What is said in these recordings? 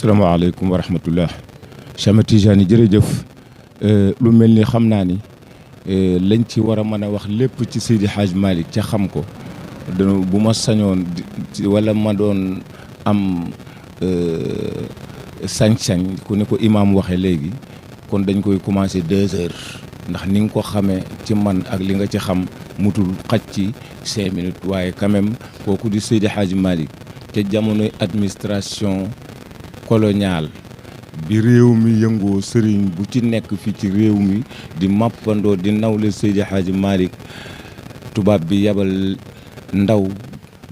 asalaamaaleykum wa rahmatullah Chama Tidiane jërëjëf lu mel ni xam naa ni lañ ci war a mën a wax lépp ci Seydi Hadj Malick ca xam ko bu ma sañoon wala ma doon am sañ-sañ ku ne ko imaam waxe léegi kon dañ koy commencé 2 heures ndax ni nga ko xamee ci man ak li nga ci xam mutul xaj ci 5 minutes waaye quand même kooku di Seydi Hadj Malick ca jamonoy administration coloniale bi réew mi yëngoo sëriñ bu ci nekk fii ci réew mi di mappandoo di nawle Seydi Hadj Malick tubaab bi yabal ndaw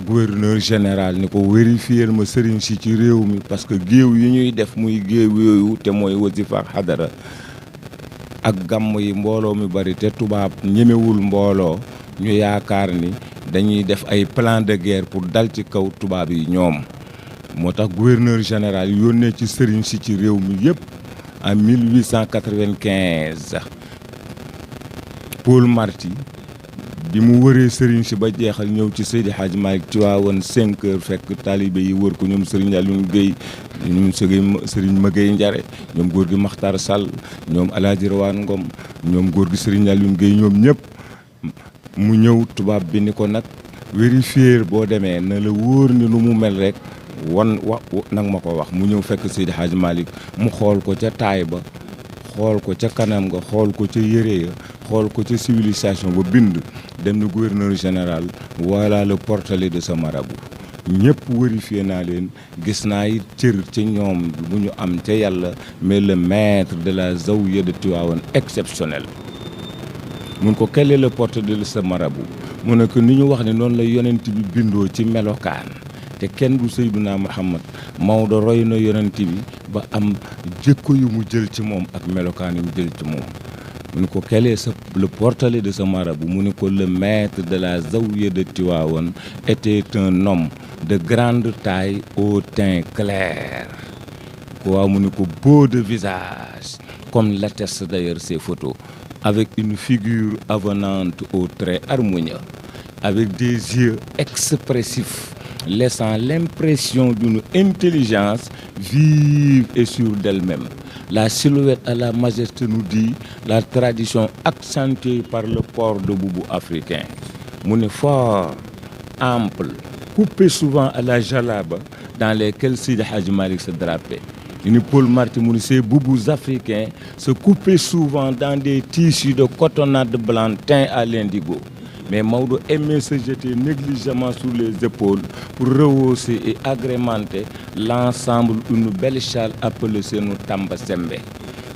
gouverneur général ni ko vérifier ma sëriñ si ci réew mi parce que géew yi ñuy def muy géew yooyu te mooy wasifa ak xadara ak gàmm yi mbooloo mi bari te tubaab ñemewul mbooloo ñu yaakaar ni dañuy def ay plan de guerre pour dal ci kaw tubaab yi ñoom moo tax gouverneur général yónnee ci sëriñ si ci réew mi yëpp en 1895 Paul Marty bi mu wëree sëriñ si ba jeexal ñëw ci Seydi Hadj Malick ci waawoon 5 heures fekk taalibe yi wër ko ñoom sëriñ Alioune Guèye ñoom sëriñ Maguèye Ndiare ñoom góor gi Makhtar Sall ñoom Alaaji Rawaan Ngom ñoom góor gi sëriñ Alioune Guèye ñoom ñëpp mu ñëw tubaab bi ni ko nag vérifier boo demee na la wóor ni lu mu mel rek nag ma ko wax mu ñëw fekk Seydi Hadj Malick mu xool ko ca taay ba xool ko ca kanam nga xool ko ca yére ya xool ko ca civilisation ba bind dem na gouverneur général voilà le portrait de ce marabout ñëpp vérifié naa leen gis naa it cër ca ñoom bu ñu am ca yàlla mais le maître de la zawiya de Tivaouane exceptionnel mun ko quel est le portrait de ce marabout mu ne ko ni ñu wax ne noonu la yonent bi bindoo ci melokaan te kenn du Seyduna Muhammad Maodo roy na yonent bi ba am jikko yu mu jël ci moom ak melokaan yu mu jël ci moom mu ne ko quel est le portrait de ce marabout mu ne ko le maître de la zawiya de Tivaouane était un homme de grande taille au teint clair quoi mu ne ko beau de visage comme l'attestent d'ailleurs ses photos avec une figure avenante aux traits harmonieux avec des yeux expressifs laissant l'impression d'une intelligence vive et sûre d'elle-même. La silhouette à la majesté nous dit la tradition accentuée par le port de boubou africain. Mu ne fort, ample, coupé souvent à la jalaba dans lesquels Seydi Hadj Malick se drapait. Une Paul Marty mu ne ces boubous africains se coupaient souvent dans des tissus de cotonnade blanc teints à l'indigo. Mais Maodo aimait se jeter négligemment sur les épaules pour rehausser et agrémenter l'ensemble d'une belle châle appelée Senou Tamba Sembe.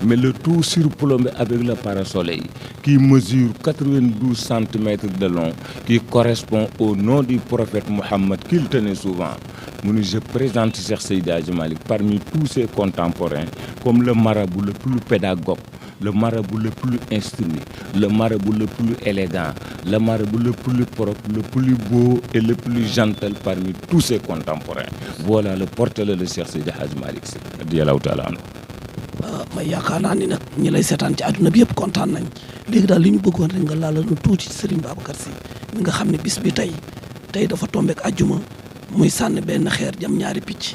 Mais le tout surplombé avec le parasoleil qui mesure 92 cm de long, qui correspond au nom du prophète Mohammed qu'il tenait souvent. Je présente Cheikh Seydi Hadji Malick parmi tous ses contemporains comme le marabout le plus pédagogue, le marabout le plus instruit, le marabout le plus élégant, le marabout le plus propre, le plus beau et le plus gentil parmi tous ses contemporains. Voilà le portrait de Cheikh Seydi Hadji Malick Sy radiyallahu ta'ala anhu. may yaakaar naa ni nag ñi lay seetaan ci àdduna bi yëpp kontaan nañ léegi daal li ñu bëggoon rek nga laala nu tuuti Serigne Babacar Sy mi nga xam ne bis bi tey dafa tombeek àjjuma muy sànni benn xeer jam ñaari picc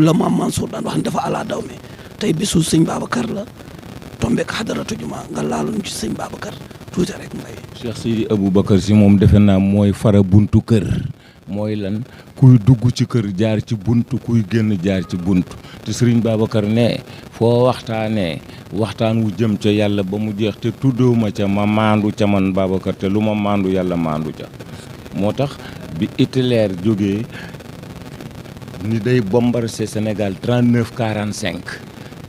la maam Mansour daan wax ni dafa ala daw me tey bisu sëñ Babacar la tombeek xadaratu juma nga laaloon ci sëñ Babacar tuuti rek mbay. Cheikh Seydi Aboubacar Sy moom defe naa mooy fara buntu kër mooy lan kuy dugg ci kër jaar ci buntu kuy génn jaar ci buntu te Serigne Babacar ne foo waxtaanee waxtaan wu jëm ca yàlla ba mu jeex te tuddoo ma ca ma maandu ca man Babacar te lu ma maandu yàlla maandu ca moo tax bi Hitler jógee ni day bombarder Sénégal 39-45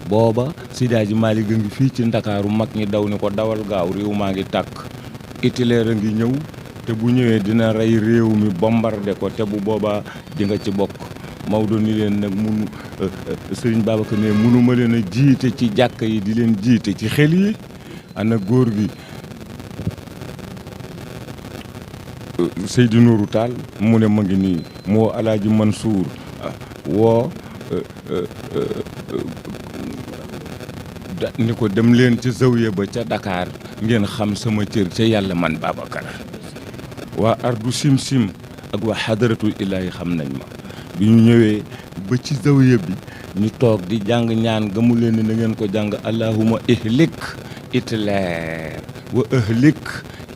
booba Seydi Hadji Malick a ngi fii ci Ndakaaru mag ñi daw ni ko dawal gaaw réew maa ngi tàkk Hitler a ngi ñëw te bu ñëwee dina rey réew mi bombarder ko te bu boobaa di nga ci bokk Maodo ni leen nag munu Serigne Babacar ne munuma leen a jiite ci jàkka yi di leen jiite ci xel yi ana góor gi Seydou Nourou Tall mu ne ma ngi nii moo Alaaji Mansour woo ni ko dem leen ca zawiya ba ca Dakar ngeen xam sama cër ca yàlla man Babacar waa ardu sim-sim ak waa xadaratul ilaahi xam nañ ma bi ñu ñëwee ba ci zawiya bi ñu toog di jàng ñaan gamu leen ni na ngeen ko jàng allahuma ihlik Hitler wa ahlik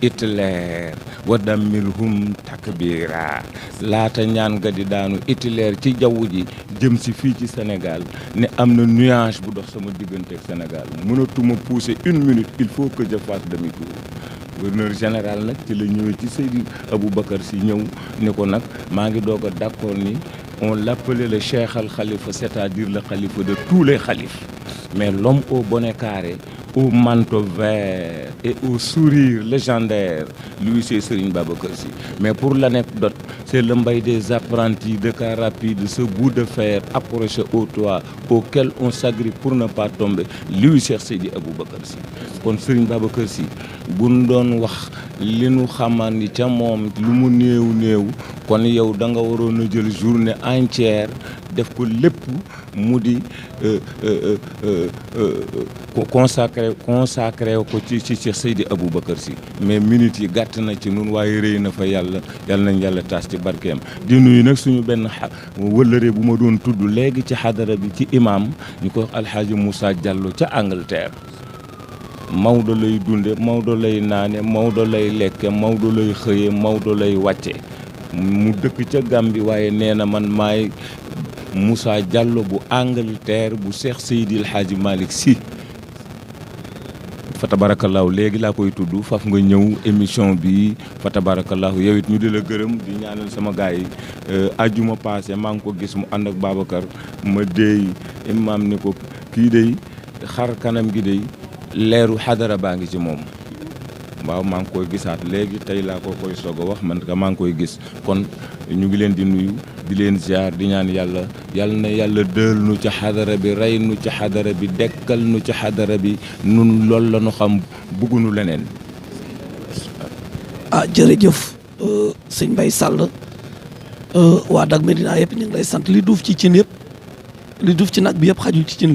Hitler wa dammilhum takbira laata ñaan ga di daanu Hitler ci jaww ji jëm si fii ci Sénégal ne am na nuage bu dox sama diggante ak Sénégal mënatuma pousser 1 minute il faut que je fasse demi-tour gouverneur général nag ci la ñëwee ci Seydi Aboubacar Sy ñëw ne ko nag maa ngi doog a d'accord ni on l'appelait le cheikh al khalifa, c'est-à-dire le khalife de tous les khalifes, mais l'homme au bonnet carré, au manteau vert et au sourire légendaire, lui c'est Serigne Babacar Sy. Mais pour l'anecdote, c'est le Mbaye des apprentis de car rapide, ce bout de fer approché au toit auquel on s'agrippe pour ne pas tomber, lui Cheikh Seydi Aboubacar Sy. Kon Serigne Babacar Sy bu ñu doon wax li nu xamaan ni ca moom lu mu néew néew kon yow da nga waroon a jël journée entière def ko lépp mu di consacré ko ci Cheikh Seydi Aboubacar Sy. Mais minutes yi gàtt na ci nun waaye rëy na fa yàlla nañ yàlla taas ci barkeem. Di nuyu nag suñu benn wëllëre bu ma doon tudd léegi ci xadara bi ci imam ñu ko Alxaaji Moussa Diallo ca Angleterre. Maodo lay dunde Maodo lay naane Maodo lay lekke Maodo lay xëye Maodo lay wàcce mu dëkk ca Gambie waaye nee na man maay Moussa Diallo bu Angleterre bu Cheikh Seydil Hadji Malick Sy. fa tabarakallahu léegi laa koy tudd faf nga ñëw émission bi fa tabarakallahu yow it ñu di la gërëm di ñaanal sama gars yi ajjuma passé maa ngi ko gis mu ànd ak Babacar ma déey imam ni ko kii day xar kanam gi day leeru xadara baa ngi ci moom. waaw maa ngi koy gisaat léegi tey laa ko koy soog a wax man ka maa ngi koy gis kon ñu ngi leen di nuyu di leen ziar di ñaan yàlla na yàlla dël nu ci xadara bi rey nu ci xadara bi dekkal nu ci xadara bi nun loolu la nu xam buggunu leneen. jërëjëf sëñ Mbaye Sall waa Dak Médina yëpp ñu ngi lay sant li duuf ci cin yëpp li duuf ci nag bi yëpp xajul ci cin